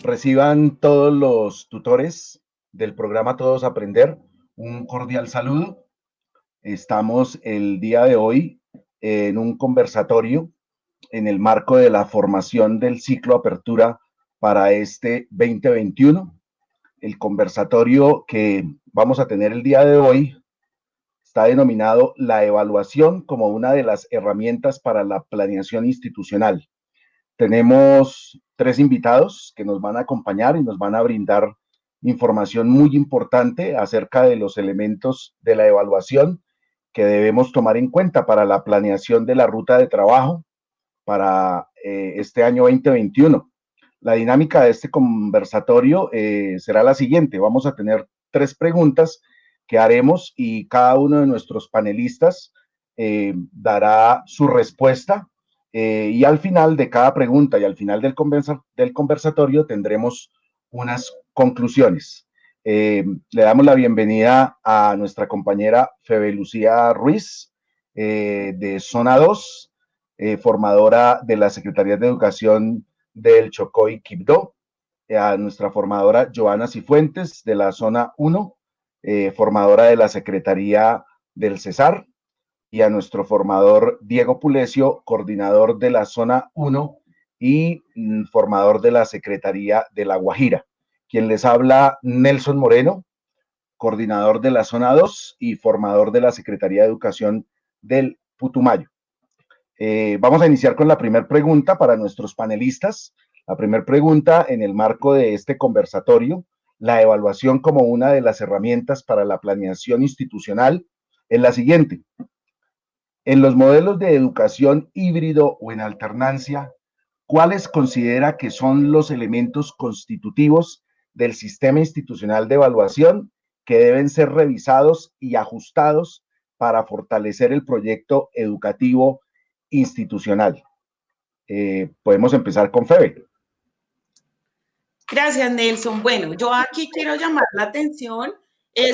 Reciban todos los tutores del programa Todos Aprender un cordial saludo. Estamos el día de hoy en un conversatorio en el marco de la formación del ciclo Apertura para este 2021. El conversatorio que vamos a tener el día de hoy está denominado La evaluación como una de las herramientas para la planeación institucional. Tenemos 3 invitados que nos van a acompañar y nos van a brindar información muy importante acerca de los elementos de la evaluación que debemos tomar en cuenta para la planeación de la ruta de trabajo para este año 2021. La dinámica de este conversatorio será la siguiente. Vamos a tener 3 preguntas que haremos y cada uno de nuestros panelistas dará su respuesta. Y al final de cada pregunta y al final del conversatorio tendremos unas conclusiones. Le damos la bienvenida a nuestra compañera Febe Lucía Ruiz, de Zona 2, formadora de la Secretaría de Educación del Chocó y Quibdó, a nuestra formadora Joana Cifuentes, de la Zona 1, formadora de la Secretaría del Cesar, y a nuestro formador Diego Pulecio, coordinador de la Zona 1 y formador de la Secretaría de La Guajira. Quien les habla, Nelson Moreno, coordinador de la Zona 2 y formador de la Secretaría de Educación del Putumayo. Vamos a iniciar con la primera pregunta para nuestros panelistas. La primera pregunta en el marco de este conversatorio, la evaluación como una de las herramientas para la planeación institucional, es la siguiente. En los modelos de educación híbrido o en alternancia, ¿cuáles considera que son los elementos constitutivos del sistema institucional de evaluación que deben ser revisados y ajustados para fortalecer el proyecto educativo institucional? Podemos empezar con Febe. Gracias, Nelson. Bueno, yo aquí quiero llamar la atención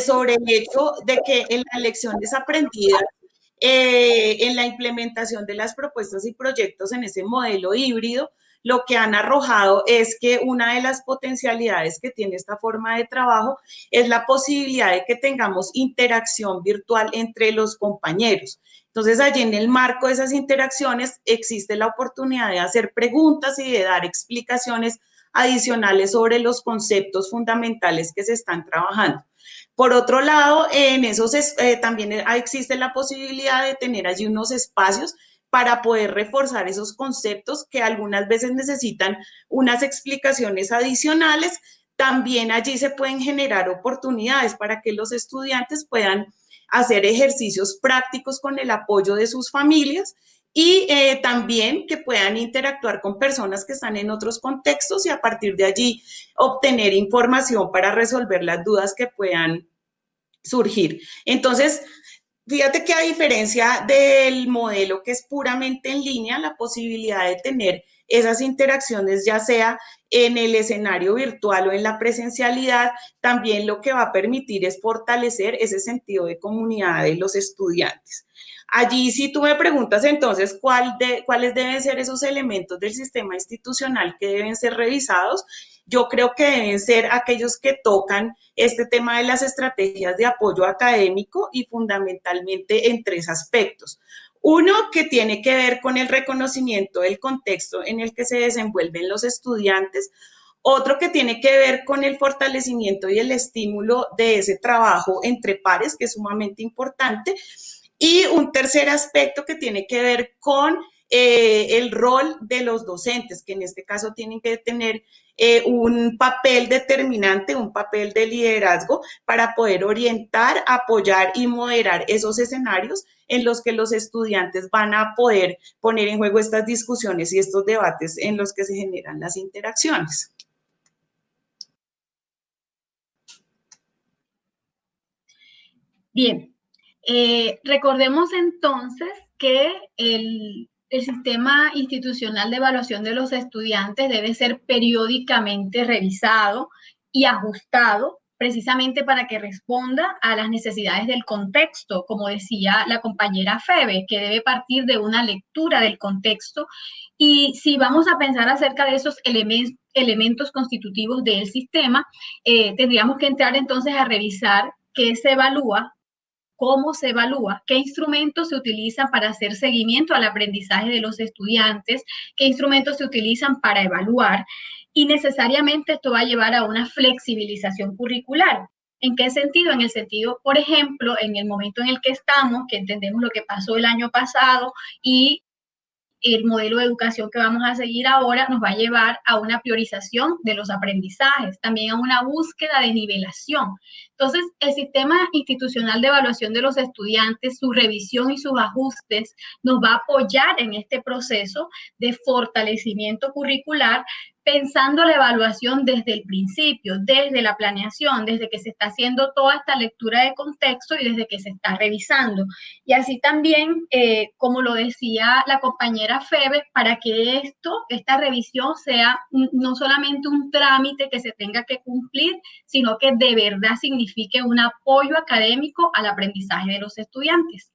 sobre el hecho de que en las lecciones aprendidas, en la implementación de las propuestas y proyectos en ese modelo híbrido, lo que han arrojado es que una de las potencialidades que tiene esta forma de trabajo es la posibilidad de que tengamos interacción virtual entre los compañeros. Entonces, allí en el marco de esas interacciones existe la oportunidad de hacer preguntas y de dar explicaciones adicionales sobre los conceptos fundamentales que se están trabajando. Por otro lado, en esos también existe la posibilidad de tener allí unos espacios para poder reforzar esos conceptos que algunas veces necesitan unas explicaciones adicionales. También allí se pueden generar oportunidades para que los estudiantes puedan hacer ejercicios prácticos con el apoyo de sus familias y también que puedan interactuar con personas que están en otros contextos y a partir de allí obtener información para resolver las dudas que puedan surgir. Entonces, fíjate que a diferencia del modelo que es puramente en línea, la posibilidad de tener esas interacciones, ya sea en el escenario virtual o en la presencialidad, también lo que va a permitir es fortalecer ese sentido de comunidad de los estudiantes. Allí, si tú me preguntas entonces cuáles deben ser esos elementos del sistema institucional que deben ser revisados, yo creo que deben ser aquellos que tocan este tema de las estrategias de apoyo académico y fundamentalmente en 3 aspectos. Uno, que tiene que ver con el reconocimiento del contexto en el que se desenvuelven los estudiantes. Otro que tiene que ver con el fortalecimiento y el estímulo de ese trabajo entre pares, que es sumamente importante. Y un tercer aspecto que tiene que ver con el rol de los docentes, que en este caso tienen que tener un papel determinante, un papel de liderazgo para poder orientar, apoyar y moderar esos escenarios en los que los estudiantes van a poder poner en juego estas discusiones y estos debates en los que se generan las interacciones. Bien, recordemos entonces que el sistema institucional de evaluación de los estudiantes debe ser periódicamente revisado y ajustado precisamente para que responda a las necesidades del contexto, como decía la compañera Febe, que debe partir de una lectura del contexto. Y si vamos a pensar acerca de esos elementos constitutivos del sistema, tendríamos que entrar entonces a revisar qué se evalúa, cómo se evalúa, qué instrumentos se utilizan para hacer seguimiento al aprendizaje de los estudiantes, qué instrumentos se utilizan para evaluar, y necesariamente esto va a llevar a una flexibilización curricular. ¿En qué sentido? En el sentido, por ejemplo, en el momento en el que estamos, que entendemos lo que pasó el año pasado y el modelo de educación que vamos a seguir ahora nos va a llevar a una priorización de los aprendizajes, también a una búsqueda de nivelación. Entonces, el sistema institucional de evaluación de los estudiantes, su revisión y sus ajustes nos va a apoyar en este proceso de fortalecimiento curricular, pensando la evaluación desde el principio, desde la planeación, desde que se está haciendo toda esta lectura de contexto y desde que se está revisando. Y así también, como lo decía la compañera Febe, para que esta revisión sea no solamente un trámite que se tenga que cumplir, sino que de verdad signifique un apoyo académico al aprendizaje de los estudiantes.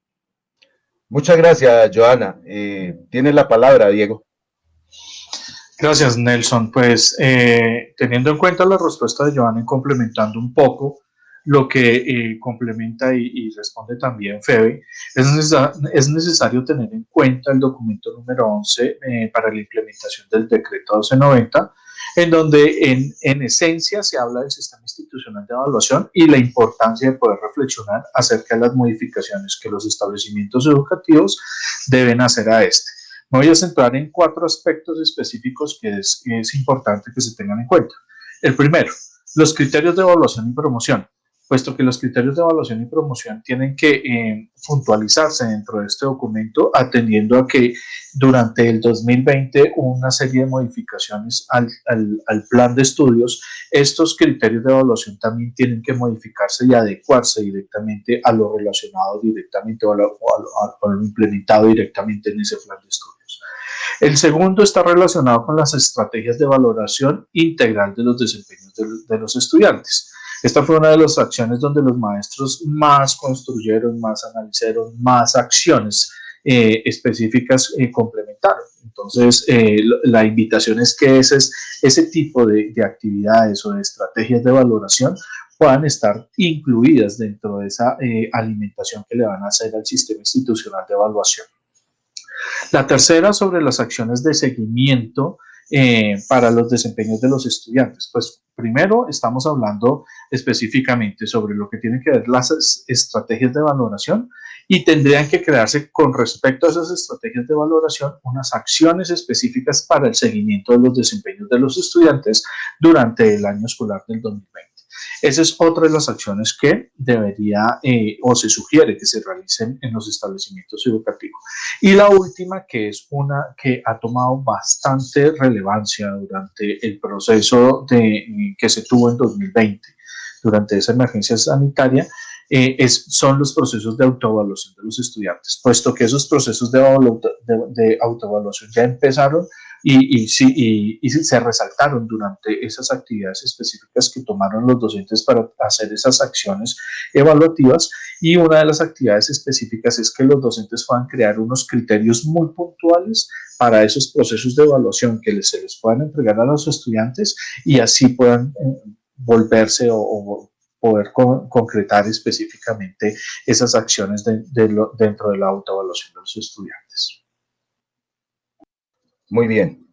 Muchas gracias, Joana. Tienes la palabra, Diego. Gracias, Nelson. Pues teniendo en cuenta la respuesta de Joana y complementando un poco lo que complementa y responde también Febe, es necesario tener en cuenta el documento número 11 para la implementación del decreto 1290, en donde en esencia se habla del sistema institucional de evaluación y la importancia de poder reflexionar acerca de las modificaciones que los establecimientos educativos deben hacer a este. Me voy a centrar en 4 aspectos específicos que es importante que se tengan en cuenta. El primero, los criterios de evaluación y promoción, puesto que los criterios de evaluación y promoción tienen que puntualizarse dentro de este documento, atendiendo a que durante el 2020 hubo una serie de modificaciones al plan de estudios. Estos criterios de evaluación también tienen que modificarse y adecuarse directamente a lo relacionado directamente o a lo implementado directamente en ese plan de estudios. El segundo está relacionado con las estrategias de valoración integral de los desempeños de los estudiantes. Esta fue una de las acciones donde los maestros más construyeron, más analizaron, más acciones específicas complementaron. Entonces, la invitación es que ese tipo de actividades o de estrategias de valoración puedan estar incluidas dentro de esa alimentación que le van a hacer al sistema institucional de evaluación. La tercera, sobre las acciones de seguimiento para los desempeños de los estudiantes. Pues primero estamos hablando específicamente sobre lo que tienen que ver las estrategias de valoración y tendrían que crearse con respecto a esas estrategias de valoración unas acciones específicas para el seguimiento de los desempeños de los estudiantes durante el año escolar del 2020. Esa es otra de las acciones que debería o se sugiere que se realicen en los establecimientos educativos. Y la última, que es una que ha tomado bastante relevancia durante el proceso que se tuvo en 2020, durante esa emergencia sanitaria, son los procesos de autoevaluación de los estudiantes, puesto que esos procesos de autoevaluación ya empezaron y se resaltaron durante esas actividades específicas que tomaron los docentes para hacer esas acciones evaluativas. Y una de las actividades específicas es que los docentes puedan crear unos criterios muy puntuales para esos procesos de evaluación que se les puedan entregar a los estudiantes y así puedan volverse o poder concretar específicamente esas acciones dentro de la autoevaluación de los estudiantes. Muy bien.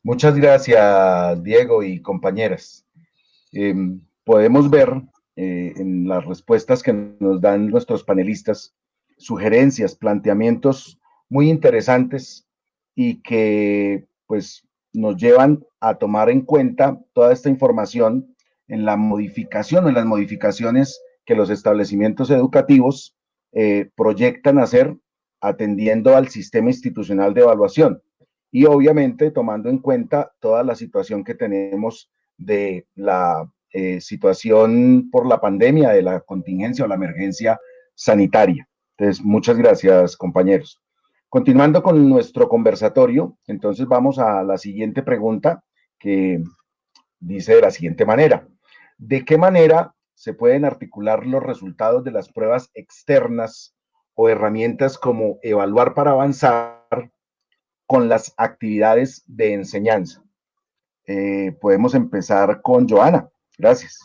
Muchas gracias, Diego y compañeras. Podemos ver en las respuestas que nos dan nuestros panelistas sugerencias, planteamientos muy interesantes y que pues nos llevan a tomar en cuenta toda esta información en la modificación, en las modificaciones que los establecimientos educativos proyectan hacer atendiendo al sistema institucional de evaluación y obviamente tomando en cuenta toda la situación que tenemos de la situación por la pandemia, de la contingencia o la emergencia sanitaria. Entonces, muchas gracias, compañeros. Continuando con nuestro conversatorio, entonces vamos a la siguiente pregunta que dice de la siguiente manera. ¿De qué manera se pueden articular los resultados de las pruebas externas o herramientas como evaluar para avanzar con las actividades de enseñanza? Podemos empezar con Joana. Gracias.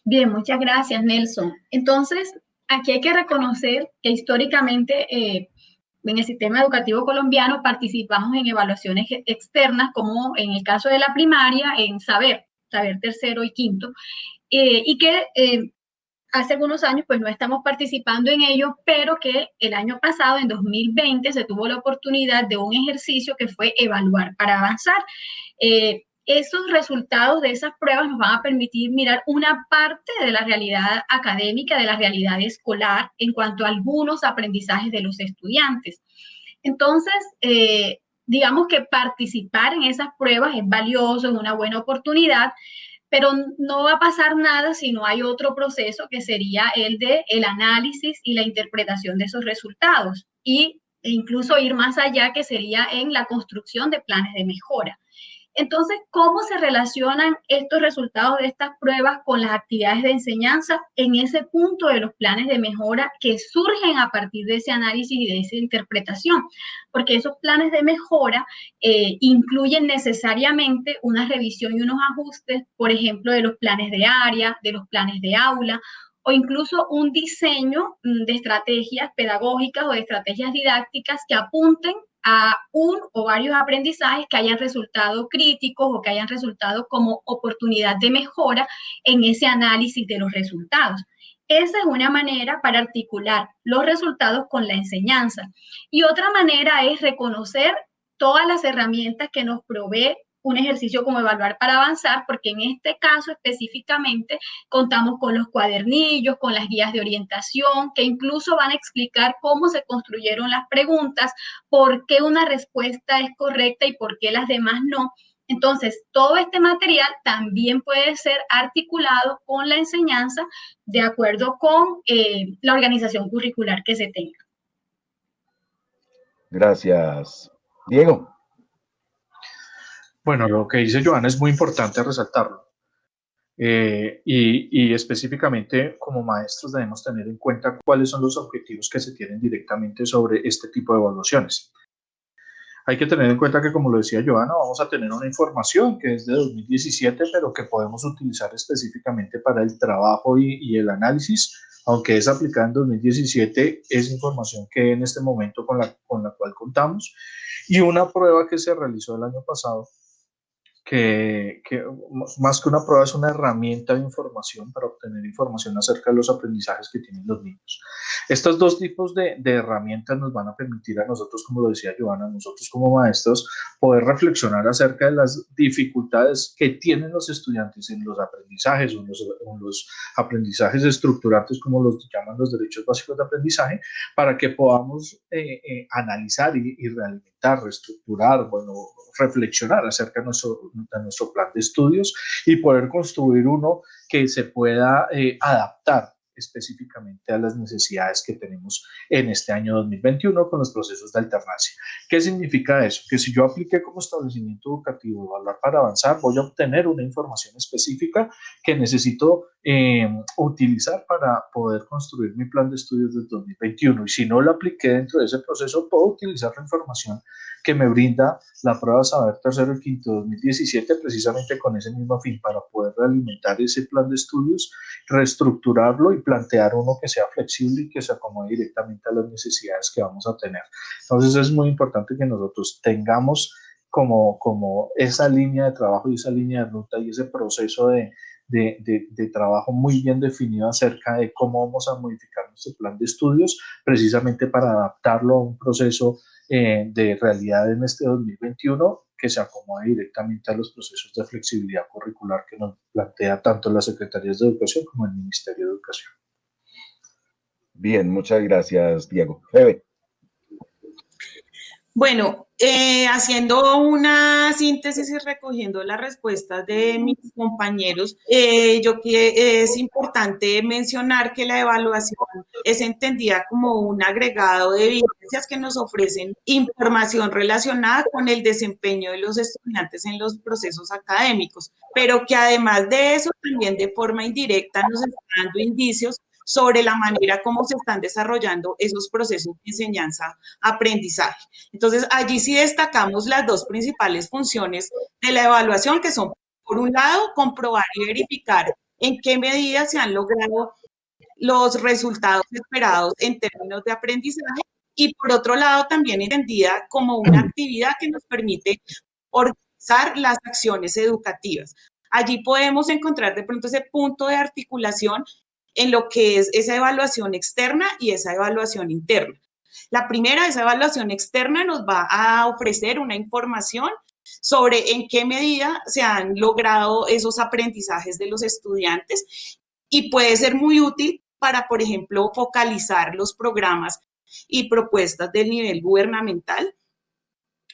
Bien, muchas gracias, Nelson. Entonces, aquí hay que reconocer que históricamente en el sistema educativo colombiano participamos en evaluaciones externas, como en el caso de la primaria, en saber tercero y quinto, y que hace algunos años pues no estamos participando en ello, pero que el año pasado, en 2020, se tuvo la oportunidad de un ejercicio que fue evaluar para avanzar. Esos resultados de esas pruebas nos van a permitir mirar una parte de la realidad académica, de la realidad escolar, en cuanto a algunos aprendizajes de los estudiantes. Entonces, digamos que participar en esas pruebas es valioso, es una buena oportunidad, pero no va a pasar nada si no hay otro proceso que sería el de el análisis y la interpretación de esos resultados, e incluso ir más allá, que sería en la construcción de planes de mejora. Entonces, ¿cómo se relacionan estos resultados de estas pruebas con las actividades de enseñanza en ese punto de los planes de mejora que surgen a partir de ese análisis y de esa interpretación? Porque esos planes de mejora incluyen necesariamente una revisión y unos ajustes, por ejemplo, de los planes de área, de los planes de aula, o incluso un diseño de estrategias pedagógicas o de estrategias didácticas que apunten a un o varios aprendizajes que hayan resultado críticos o que hayan resultado como oportunidad de mejora en ese análisis de los resultados. Esa es una manera para articular los resultados con la enseñanza. Y otra manera es reconocer todas las herramientas que nos provee un ejercicio como evaluar para avanzar, porque en este caso específicamente contamos con los cuadernillos, con las guías de orientación, que incluso van a explicar cómo se construyeron las preguntas, por qué una respuesta es correcta y por qué las demás no. Entonces, todo este material también puede ser articulado con la enseñanza de acuerdo con la organización curricular que se tenga. Gracias. Diego. Bueno, lo que dice Joana es muy importante resaltarlo. Y específicamente como maestros debemos tener en cuenta cuáles son los objetivos que se tienen directamente sobre este tipo de evaluaciones. Hay que tener en cuenta que, como lo decía Joana, vamos a tener una información que es de 2017, pero que podemos utilizar específicamente para el trabajo y el análisis, aunque es aplicada en 2017, es información que en este momento con la cual contamos, y una prueba que se realizó el año pasado, que más que una prueba es una herramienta de información para obtener información acerca de los aprendizajes que tienen los niños. Estos dos tipos de herramientas nos van a permitir a nosotros, como lo decía Joana, nosotros como maestros, poder reflexionar acerca de las dificultades que tienen los estudiantes en los aprendizajes o en los aprendizajes estructurantes, como los llaman los derechos básicos de aprendizaje, para que podamos analizar y realimentar, reestructurar, bueno, reflexionar acerca de nuestro plan de estudios y poder construir uno que se pueda adaptar específicamente a las necesidades que tenemos en este año 2021 con los procesos de alternancia. ¿Qué significa eso? Que si yo apliqué como establecimiento educativo evaluar para avanzar, voy a obtener una información específica que necesito utilizar para poder construir mi plan de estudios del 2021. Y si no lo apliqué dentro de ese proceso, puedo utilizar la información que me brinda la prueba Saber Tercero y Quinto 2017 precisamente con ese mismo fin, para poder realimentar ese plan de estudios, reestructurarlo y plantear uno que sea flexible y que se acomode directamente a las necesidades que vamos a tener. Entonces es muy importante que nosotros tengamos como esa línea de trabajo y esa línea de ruta y ese proceso de trabajo muy bien definido acerca de cómo vamos a modificar nuestro plan de estudios precisamente para adaptarlo a un proceso de realidad en este 2021 que se acomode directamente a los procesos de flexibilidad curricular que nos plantea tanto las Secretarías de Educación como el Ministerio de Educación. Bien, muchas gracias, Diego. Febe. Bueno, haciendo una síntesis y recogiendo las respuestas de mis compañeros, es importante mencionar que la evaluación es entendida como un agregado de evidencias que nos ofrecen información relacionada con el desempeño de los estudiantes en los procesos académicos, pero que además de eso, también de forma indirecta nos está dando indicios sobre la manera como se están desarrollando esos procesos de enseñanza-aprendizaje. Entonces, allí sí destacamos las dos principales funciones de la evaluación, que son, por un lado, comprobar y verificar en qué medida se han logrado los resultados esperados en términos de aprendizaje, y por otro lado, también entendida como una actividad que nos permite organizar las acciones educativas. Allí podemos encontrar de pronto ese punto de articulación en lo que es esa evaluación externa y esa evaluación interna. La primera, esa evaluación externa, nos va a ofrecer una información sobre en qué medida se han logrado esos aprendizajes de los estudiantes, y puede ser muy útil para, por ejemplo, focalizar los programas y propuestas del nivel gubernamental.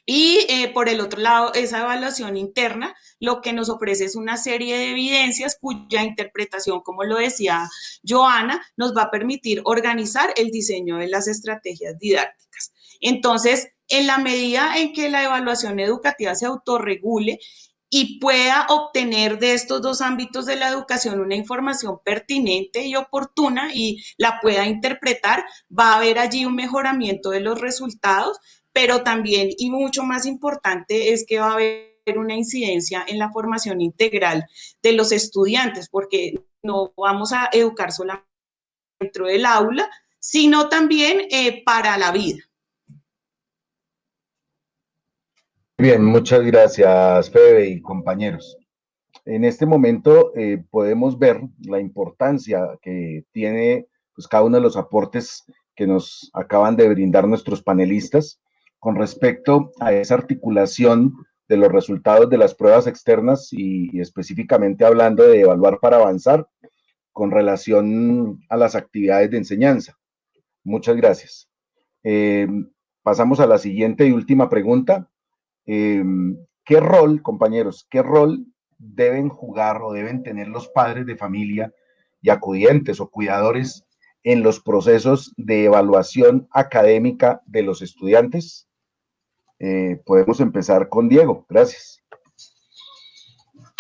Y por el otro lado, esa evaluación interna lo que nos ofrece es una serie de evidencias cuya interpretación, como lo decía Joana, nos va a permitir organizar el diseño de las estrategias didácticas. Entonces, en la medida en que la evaluación educativa se autorregule y pueda obtener de estos dos ámbitos de la educación una información pertinente y oportuna y la pueda interpretar, va a haber allí un mejoramiento de los resultados, pero también, y mucho más importante, es que va a haber una incidencia en la formación integral de los estudiantes, porque no vamos a educar solamente dentro del aula, sino también para la vida. Bien, muchas gracias, Febe y compañeros. En este momento podemos ver la importancia que tiene pues, cada uno de los aportes que nos acaban de brindar nuestros panelistas con respecto a esa articulación de los resultados de las pruebas externas y específicamente hablando de evaluar para avanzar con relación a las actividades de enseñanza. Muchas gracias. Pasamos a la siguiente y última pregunta. ¿Qué rol, compañeros, qué rol deben jugar o deben tener los padres de familia y acudientes o cuidadores en los procesos de evaluación académica de los estudiantes? Podemos empezar con Diego. Gracias.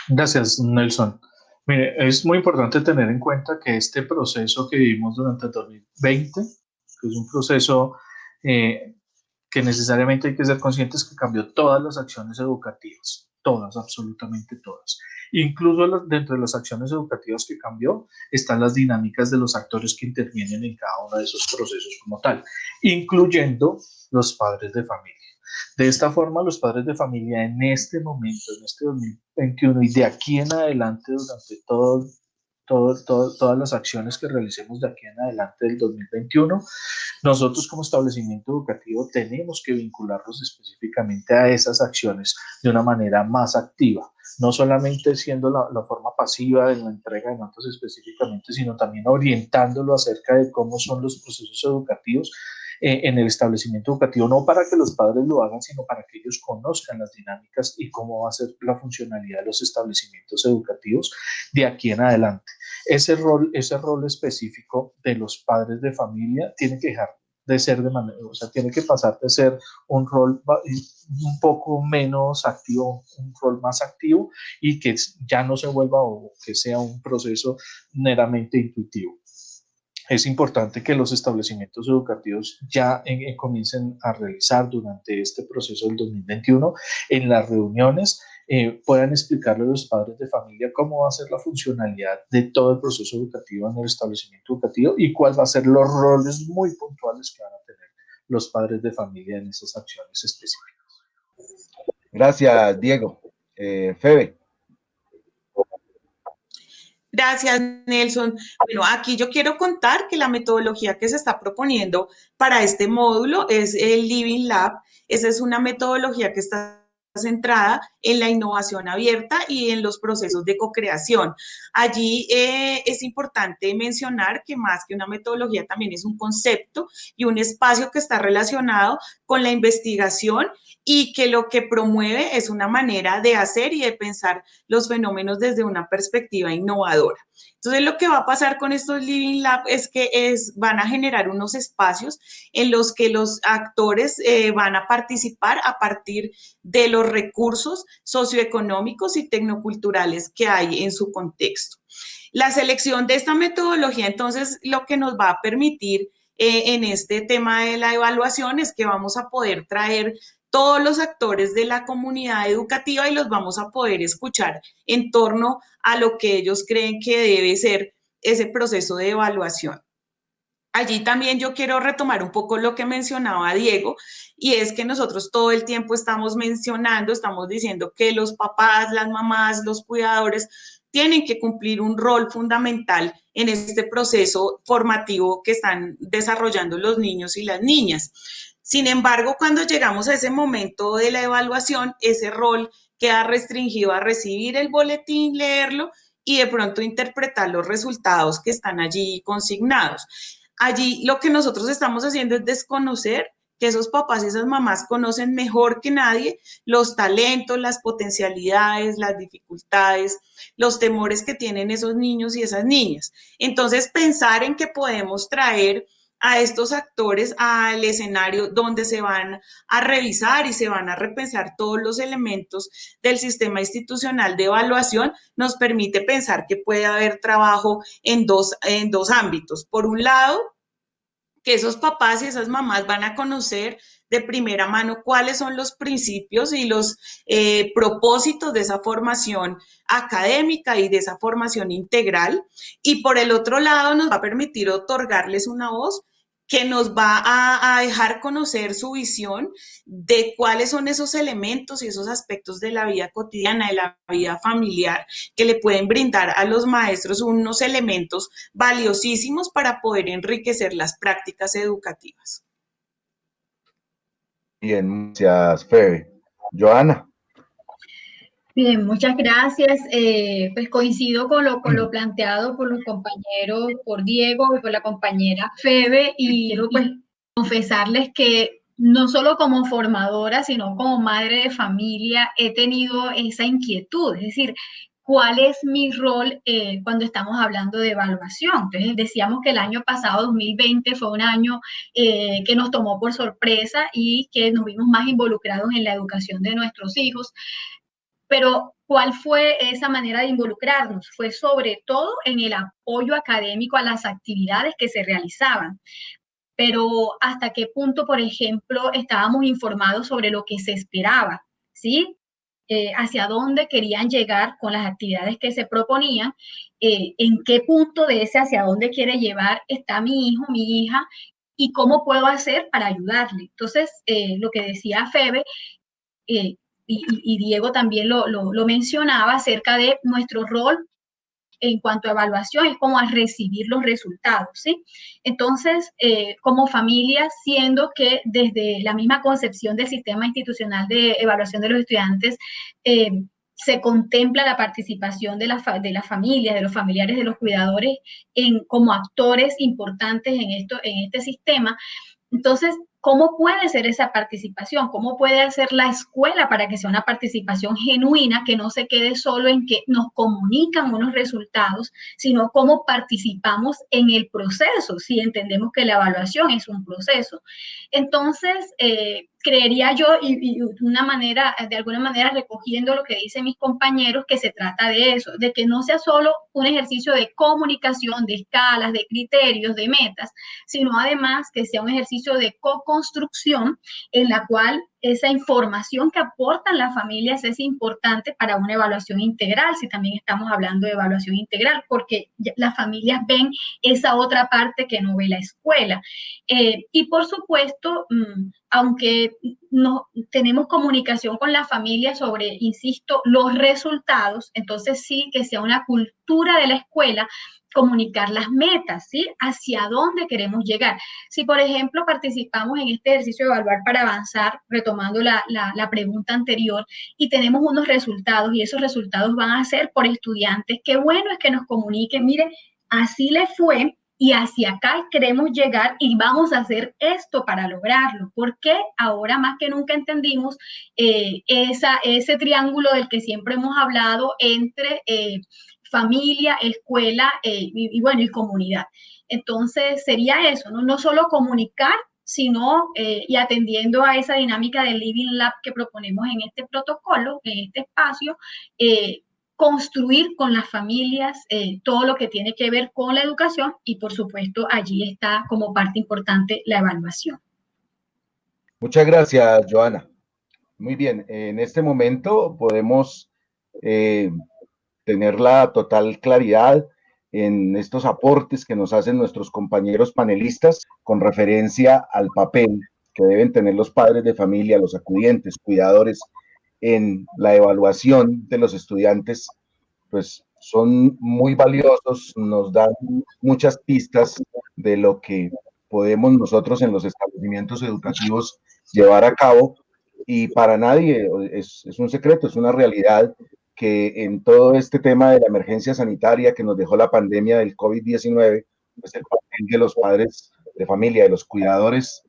Gracias, Nelson. Mire, es muy importante tener en cuenta que este proceso que vivimos durante el 2020, que es un proceso que necesariamente hay que ser conscientes que cambió todas las acciones educativas, todas, absolutamente todas. Incluso dentro de las acciones educativas que cambió, están las dinámicas de los actores que intervienen en cada uno de esos procesos como tal, incluyendo los padres de familia. De esta forma, los padres de familia en este momento, en este 2021 y de aquí en adelante, durante todas las acciones que realicemos de aquí en adelante del 2021, nosotros como establecimiento educativo tenemos que vincularnos específicamente a esas acciones de una manera más activa, no solamente siendo la forma pasiva de la entrega de notas específicamente, sino también orientándolo acerca de cómo son los procesos educativos en el establecimiento educativo, no para que los padres lo hagan, sino para que ellos conozcan las dinámicas y cómo va a ser la funcionalidad de los establecimientos educativos de aquí en adelante. Ese rol específico de los padres de familia tiene que dejar de ser de manera, o sea, tiene que pasar de ser un rol un poco menos activo, un rol más activo, y que ya no se vuelva o que sea un proceso meramente intuitivo. Es importante que los establecimientos educativos ya comiencen a realizar durante este proceso del 2021 en las reuniones, puedan explicarle a los padres de familia cómo va a ser la funcionalidad de todo el proceso educativo en el establecimiento educativo y cuáles van a ser los roles muy puntuales que van a tener los padres de familia en esas acciones específicas. Gracias, Diego. Febe. Gracias, Nelson. Bueno, aquí yo quiero contar que la metodología que se está proponiendo para este módulo es el Living Lab. Esa es una metodología que está centrada en la innovación abierta y en los procesos de co-creación. Allí es importante mencionar que más que una metodología también es un concepto y un espacio que está relacionado con la investigación y que lo que promueve es una manera de hacer y de pensar los fenómenos desde una perspectiva innovadora. Entonces, lo que va a pasar con estos Living Lab es que van a generar unos espacios en los que los actores van a participar a partir de los recursos socioeconómicos y tecnoculturales que hay en su contexto. La selección de esta metodología, entonces, lo que nos va a permitir en este tema de la evaluación es que vamos a poder traer todos los actores de la comunidad educativa y los vamos a poder escuchar en torno a lo que ellos creen que debe ser ese proceso de evaluación. Allí también yo quiero retomar un poco lo que mencionaba Diego, y es que nosotros todo el tiempo estamos mencionando, estamos diciendo que los papás, las mamás, los cuidadores tienen que cumplir un rol fundamental en este proceso formativo que están desarrollando los niños y las niñas. Sin embargo, cuando llegamos a ese momento de la evaluación, ese rol queda restringido a recibir el boletín, leerlo y de pronto interpretar los resultados que están allí consignados. Allí lo que nosotros estamos haciendo es desconocer que esos papás y esas mamás conocen mejor que nadie los talentos, las potencialidades, las dificultades, los temores que tienen esos niños y esas niñas. Entonces, pensar en que podemos traer a estos actores al escenario donde se van a revisar y se van a repensar todos los elementos del sistema institucional de evaluación, nos permite pensar que puede haber trabajo en dos ámbitos. Por un lado, que esos papás y esas mamás van a conocer de primera mano cuáles son los principios y los propósitos de esa formación académica y de esa formación integral. Y por el otro lado, nos va a permitir otorgarles una voz que nos va a dejar conocer su visión de cuáles son esos elementos y esos aspectos de la vida cotidiana, de la vida familiar, que le pueden brindar a los maestros unos elementos valiosísimos para poder enriquecer las prácticas educativas. Bien, gracias, Febe. Joana. Bien, muchas gracias. Pues coincido con lo planteado por los compañeros, por Diego y por la compañera Febe, y quiero pues confesarles que no solo como formadora, sino como madre de familia, he tenido esa inquietud, es decir, ¿cuál es mi rol cuando estamos hablando de evaluación? Entonces decíamos que el año pasado, 2020, fue un año que nos tomó por sorpresa y que nos vimos más involucrados en la educación de nuestros hijos. Pero, ¿cuál fue esa manera de involucrarnos? Fue sobre todo en el apoyo académico a las actividades que se realizaban. Pero, ¿hasta qué punto, por ejemplo, estábamos informados sobre lo que se esperaba? ¿Sí? Hacia dónde querían llegar con las actividades que se proponían, en qué punto de ese hacia dónde quiere llevar está mi hijo, mi hija, y cómo puedo hacer para ayudarle. Entonces, lo que decía Febe, y Diego también lo mencionaba acerca de nuestro rol en cuanto a evaluación, es como a recibir los resultados, ¿sí? Entonces, como familia, siendo que desde la misma concepción del sistema institucional de evaluación de los estudiantes, se contempla la participación de las familias, de los familiares, de los cuidadores, como actores importantes en este sistema. Entonces, ¿cómo puede ser esa participación? ¿Cómo puede hacer la escuela para que sea una participación genuina, que no se quede solo en que nos comunican unos resultados, sino cómo participamos en el proceso, si entendemos que la evaluación es un proceso? Entonces, creería yo, y de alguna manera recogiendo lo que dicen mis compañeros, que se trata de eso, de que no sea solo un ejercicio de comunicación, de escalas, de criterios, de metas, sino además que sea un ejercicio de co-construcción en la cual esa información que aportan las familias es importante para una evaluación integral, si también estamos hablando de evaluación integral, porque las familias ven esa otra parte que no ve la escuela. Y por supuesto, aunque no tenemos comunicación con la familia sobre, insisto, los resultados, entonces sí que sea una cultura de la escuela comunicar las metas, ¿sí? Hacia dónde queremos llegar. Si, por ejemplo, participamos en este ejercicio de evaluar para avanzar, retomando la pregunta anterior, y tenemos unos resultados, y esos resultados van a ser por estudiantes, qué bueno es que nos comuniquen, mire, así le fue, y hacia acá queremos llegar y vamos a hacer esto para lograrlo, porque ahora más que nunca entendimos ese triángulo del que siempre hemos hablado entre familia, escuela bueno, y comunidad. Entonces sería eso, ¿no? No solo comunicar, sino y atendiendo a esa dinámica del Living Lab que proponemos en este protocolo, en este espacio, construir con las familias todo lo que tiene que ver con la educación y por supuesto allí está como parte importante la evaluación. Muchas gracias, Joana. Muy bien, en este momento podemos tener la total claridad en estos aportes que nos hacen nuestros compañeros panelistas con referencia al papel que deben tener los padres de familia, los acudientes, cuidadores en la evaluación de los estudiantes. Pues son muy valiosos, nos dan muchas pistas de lo que podemos nosotros en los establecimientos educativos llevar a cabo, y para nadie es un secreto, es una realidad que en todo este tema de la emergencia sanitaria que nos dejó la pandemia del COVID-19, pues el papel de los padres de familia, de los cuidadores,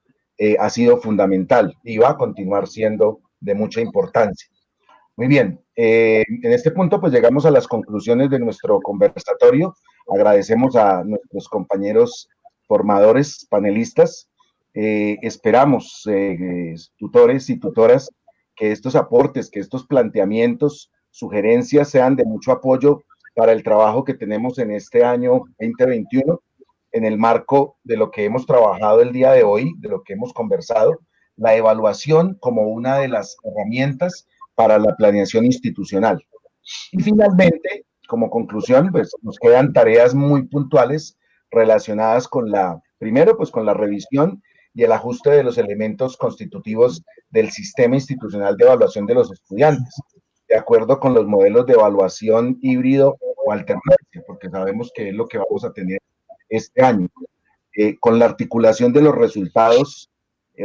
ha sido fundamental y va a continuar siendo de mucha importancia. Muy bien, en este punto pues llegamos a las conclusiones de nuestro conversatorio. Agradecemos a nuestros compañeros formadores, panelistas. Esperamos, tutores y tutoras, que estos aportes, que estos planteamientos, sugerencias sean de mucho apoyo para el trabajo que tenemos en este año 2021, en el marco de lo que hemos trabajado el día de hoy, de lo que hemos conversado, la evaluación como una de las herramientas para la planeación institucional. Y finalmente, como conclusión, pues nos quedan tareas muy puntuales relacionadas con primero, pues con la revisión y el ajuste de los elementos constitutivos del sistema institucional de evaluación de los estudiantes, de acuerdo con los modelos de evaluación híbrido o alternancia, porque sabemos que es lo que vamos a tener este año, con la articulación de los resultados,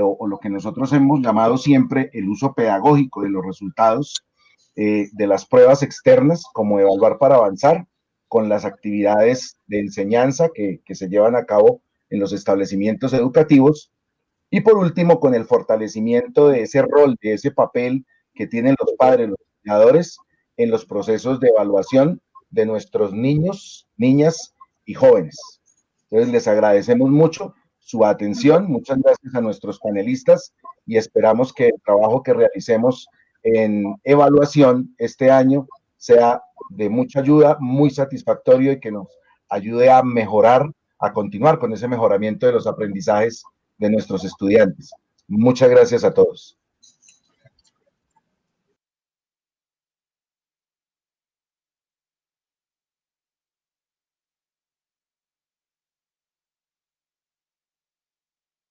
o lo que nosotros hemos llamado siempre el uso pedagógico de los resultados de las pruebas externas, como evaluar para avanzar, con las actividades de enseñanza que se llevan a cabo en los establecimientos educativos, y por último, con el fortalecimiento de ese rol, de ese papel que tienen los padres, los educadores, en los procesos de evaluación de nuestros niños, niñas y jóvenes. Entonces, les agradecemos mucho su atención, muchas gracias a nuestros panelistas y esperamos que el trabajo que realicemos en evaluación este año sea de mucha ayuda, muy satisfactorio y que nos ayude a mejorar, a continuar con ese mejoramiento de los aprendizajes de nuestros estudiantes. Muchas gracias a todos.